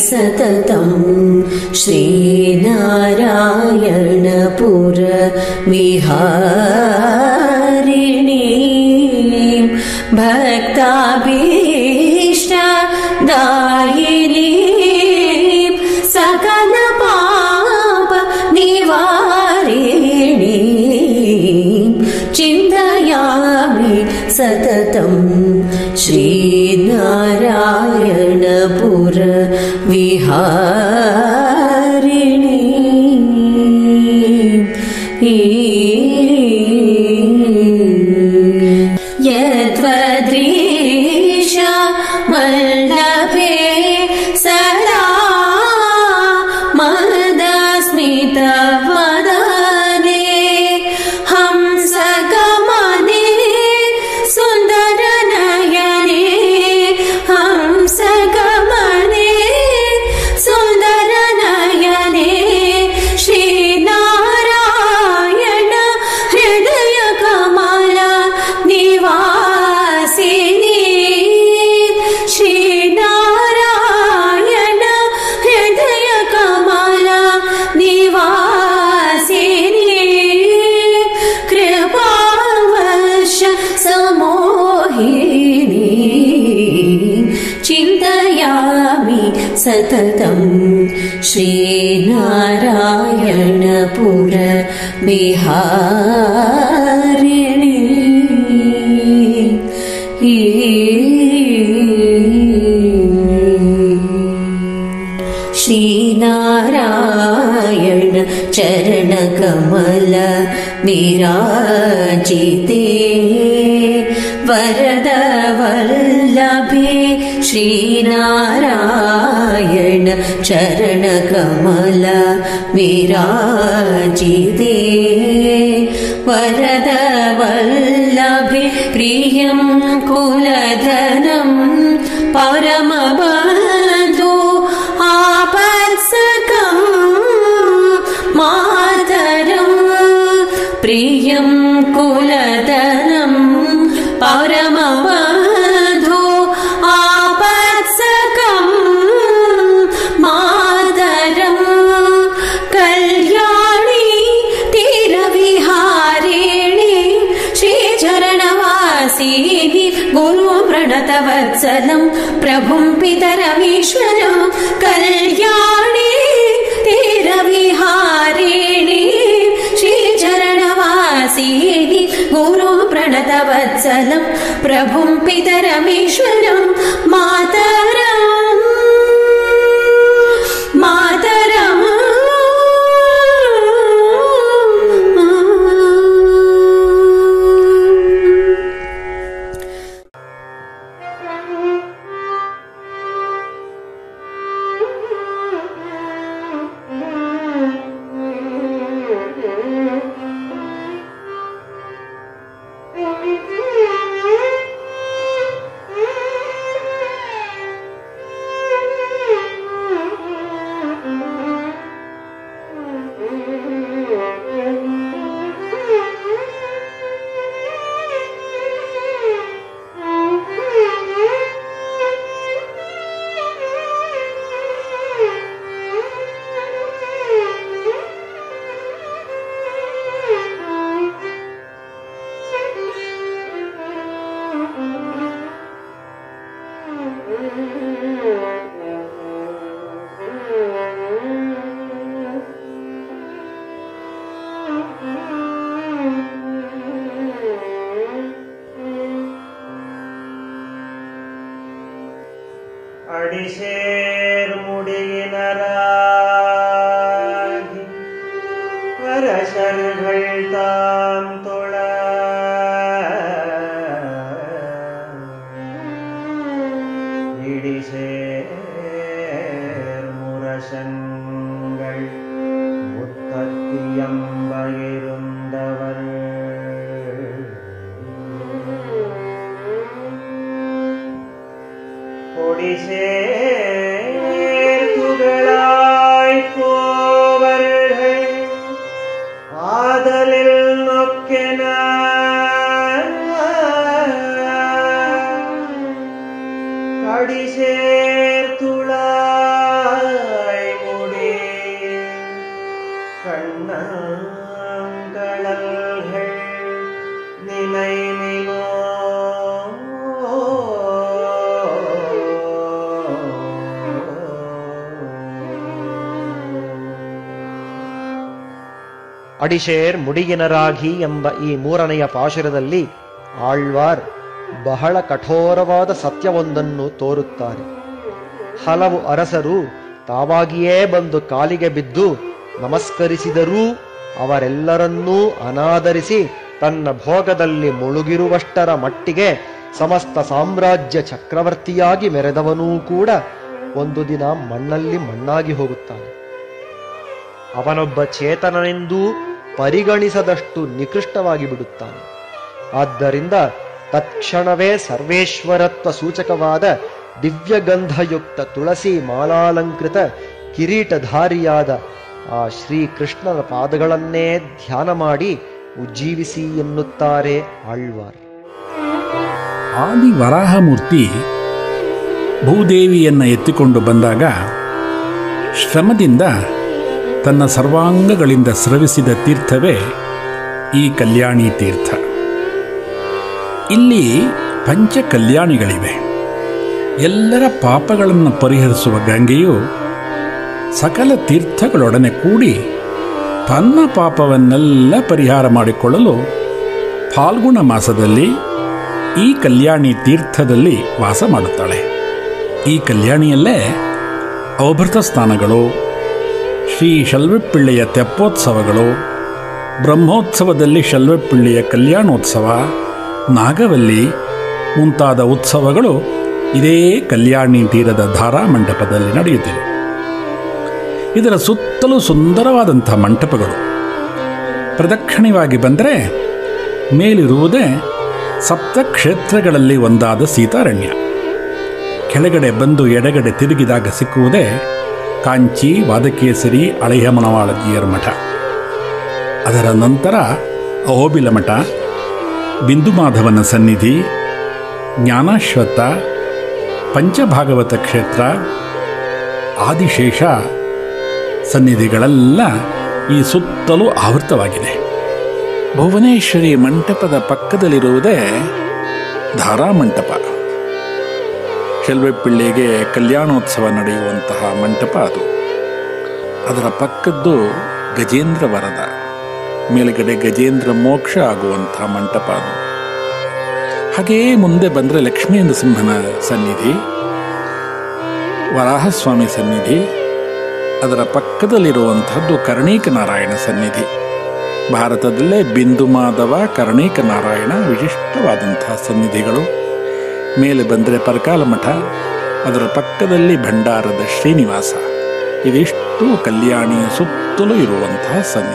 सततं श्रीनारायणपुर विहारिणीं भक्ताभीष्टदायिनीं सकल पाप निवारिणीं चिन्तयामि सततं श्रीनारायणपुर विहारिणीं यद्वद्रीशा वल्लभे सदा मदस्मितवदने हंसगमने सुन्दरनयने हंसगमने सुन्दरनयने श्रीनारायण हृदयकमल निवासिनी श्रीनारायण हृदयकमल निवासिनी कृपावर्ष समोहिनी चिन्तयामि सततं श्रीनारायणपुर विहारिणी श्रीनारायण चरणकमल विराजिते वरद वल्लभे श्रीनारायण चरणकमल विराजिते वरद वल्लभे प्रियं कुलधनं परमबन्धु आपत्सकं मातरं प्रियं कुलधनं परमबन्धु आपत्सकं मातरं कल्याणी तीरविहारिणी श्रीचरणवासिनी गुरुप्रणतवत्सलं प्रभुं पितरमीश्वरं कल्याणी तीरविहारिणी श्रीचरणवासिनी गुरुप्रणतवत्सलं प्रभुं पितरमीश्वरं मातरं मातरम् अडिसेर मुडिगिनरागि वरशर्गळ्तां तोळ इडिसेर मुरशंगळ मुत्तत्तियंबगिरुंदवर ஒடிசேர் துகளாய் போவர்கள் ஆதலில் நொக்கென கடிசேர் துளாய் ಅಡಿಶೇರ್ ಮುಡಿಗಿನರಾಗಿ ಎಂಬ ಈ 3ನೆಯ ಪಾಶುರದಲ್ಲಿ ಆಳ್ವಾರ್ ಬಹಳ ಕಠೋರವಾದ ಸತ್ಯವೊಂದನ್ನು ತೋರುತ್ತಾರೆ. ಹಲವು ಅರಸರು ತಾವಾಗಿಯೇ ಬಂದು ಕಾಲಿಗೆ ಬಿದ್ದು ನಮಸ್ಕರಿಸಿದರೂ ಅವರೆಲ್ಲರನ್ನೂ ಅನಾದರಿಸಿ ತನ್ನ ಭೋಗದಲ್ಲಿ ಮುಳುಗಿರುವಷ್ಟರ ಮಟ್ಟಿಗೆ ಸಮಸ್ತ ಸಾಮ್ರಾಜ್ಯ ಚಕ್ರವರ್ತಿಯಾಗಿ ಮೆರೆದವನೂ ಕೂಡ ಒಂದು ದಿನ ಮಣ್ಣಲ್ಲಿ ಮಣ್ಣಾಗಿ ಹೋಗುತ್ತಾನೆ. ಅವನೊಬ್ಬ ಚೇತನನೆಂದೂ ಪರಿಗಣಿಸದಷ್ಟು ನಿಕೃಷ್ಟವಾಗಿ ಬಿಡುತ್ತಾನೆ. ಆದ್ದರಿಂದ ತತ್ಕ್ಷಣವೇ ಸರ್ವೇಶ್ವರತ್ವ ಸೂಚಕವಾದ ದಿವ್ಯಗಂಧಯುಕ್ತ ತುಳಸಿ ಮಾಲಾಲಂಕೃತ ಕಿರೀಟಧಾರಿಯಾದ ಆ ಶ್ರೀಕೃಷ್ಣನ ಪಾದಗಳನ್ನೇ ಧ್ಯಾನ ಮಾಡಿ ಉಜ್ಜೀವಿಸಿ ಎನ್ನುತ್ತಾರೆ ಆಳ್ವಾರ್. ಆದಿ ವರಾಹಮೂರ್ತಿ ಭೂದೇವಿಯನ್ನು ಎತ್ತಿಕೊಂಡು ಬಂದಾಗ ಶ್ರಮದಿಂದ ತನ್ನ ಸರ್ವಾಂಗಗಳಿಂದ ಸ್ರವಿಸಿದ ತೀರ್ಥವೇ ಈ ಕಲ್ಯಾಣಿ ತೀರ್ಥ. ಇಲ್ಲಿ ಪಂಚ ಕಲ್ಯಾಣಿಗಳಿವೆ. ಎಲ್ಲರ ಪಾಪಗಳನ್ನು ಪರಿಹರಿಸುವ ಗಂಗೆಯು ಸಕಲ ತೀರ್ಥಗಳೊಡನೆ ಕೂಡಿ ತನ್ನ ಪಾಪವನ್ನೆಲ್ಲ ಪರಿಹಾರ ಮಾಡಿಕೊಳ್ಳಲು ಫಾಲ್ಗುಣ ಮಾಸದಲ್ಲಿ ಈ ಕಲ್ಯಾಣಿ ತೀರ್ಥದಲ್ಲಿ ವಾಸ ಮಾಡುತ್ತಾಳೆ. ಈ ಕಲ್ಯಾಣಿಯಲ್ಲೇ ಅವಭೃತ ಸ್ನಾನಗಳು, ಶ್ರೀ ಶಲ್ವಪಿಳ್ಳೆಯ ತೆಪ್ಪೋತ್ಸವಗಳು, ಬ್ರಹ್ಮೋತ್ಸವದಲ್ಲಿ ಶಲ್ವಪಿಳ್ಳೆಯ ಕಲ್ಯಾಣೋತ್ಸವ, ನಾಗವಲ್ಲಿ ಮುಂತಾದ ಉತ್ಸವಗಳು ಇದೇ ಕಲ್ಯಾಣಿ ತೀರದ ಧಾರಾ ಮಂಟಪದಲ್ಲಿ ನಡೆಯುತ್ತಿವೆ. ಇದರ ಸುತ್ತಲೂ ಸುಂದರವಾದಂಥ ಮಂಟಪಗಳು. ಪ್ರದಕ್ಷಿಣವಾಗಿ ಬಂದರೆ ಮೇಲಿರುವುದೇ ಸಪ್ತಕ್ಷೇತ್ರಗಳಲ್ಲಿ ಒಂದಾದ ಸೀತಾರಣ್ಯ. ಕೆಳಗಡೆ ಬಂದು ಎಡಗಡೆ ತಿರುಗಿದಾಗ ಸಿಕ್ಕುವುದೇ ಕಾಂಚಿ ವಾದಕೇಸರಿ ಅಳೆಯ ಮಣವಾಳಜಿಯರ ಮಠ. ಅದರ ನಂತರ ಅಹೋಬಿಲ ಮಠ, ಬಿಂದುಮಾಧವನ ಸನ್ನಿಧಿ, ಜ್ಞಾನಾಶ್ವತ್ಥ, ಪಂಚಭಾಗವತ ಕ್ಷೇತ್ರ, ಆದಿಶೇಷ ಸನ್ನಿಧಿಗಳೆಲ್ಲ ಈ ಸುತ್ತಲೂ ಆವೃತವಾಗಿದೆ. ಭುವನೇಶ್ವರಿ ಮಂಟಪದ ಪಕ್ಕದಲ್ಲಿರುವುದೇ ಧಾರಾ ಮಂಟಪ. ಶಲ್ವಪಿಳ್ಳೆಗೆ ಕಲ್ಯಾಣೋತ್ಸವ ನಡೆಯುವಂತಹ ಮಂಟಪ ಅದು. ಅದರ ಪಕ್ಕದ್ದು ಗಜೇಂದ್ರ ವರದ, ಮೇಲುಗಡೆ ಗಜೇಂದ್ರ ಮೋಕ್ಷ ಆಗುವಂಥ ಮಂಟಪ ಅದು. ಹಾಗೆಯೇ ಮುಂದೆ ಬಂದರೆ ಲಕ್ಷ್ಮೀ ನರಸಿಂಹನ ಸನ್ನಿಧಿ, ವರಾಹಸ್ವಾಮಿ ಸನ್ನಿಧಿ, ಅದರ ಪಕ್ಕದಲ್ಲಿರುವಂಥದ್ದು ಕರ್ಣೀಕ ನಾರಾಯಣ ಸನ್ನಿಧಿ. ಭಾರತದಲ್ಲೇ ಬಿಂದು ಮಾಧವ, ಕರ್ಣೀಕ ನಾರಾಯಣ ವಿಶಿಷ್ಟವಾದಂತಹ ಸನ್ನಿಧಿಗಳು. ಮೇಲೆ ಬಂದರೆ ಪರಕಾಲ ಮಠ, ಅದರ ಪಕ್ಕದಲ್ಲಿ ಭಂಡಾರದ ಶ್ರೀನಿವಾಸ. ಇದಿಷ್ಟು ಕಲ್ಯಾಣಿಯ ಸುತ್ತಲೂ ಇರುವಂತಹ ಸನ್ನಿಧಿ.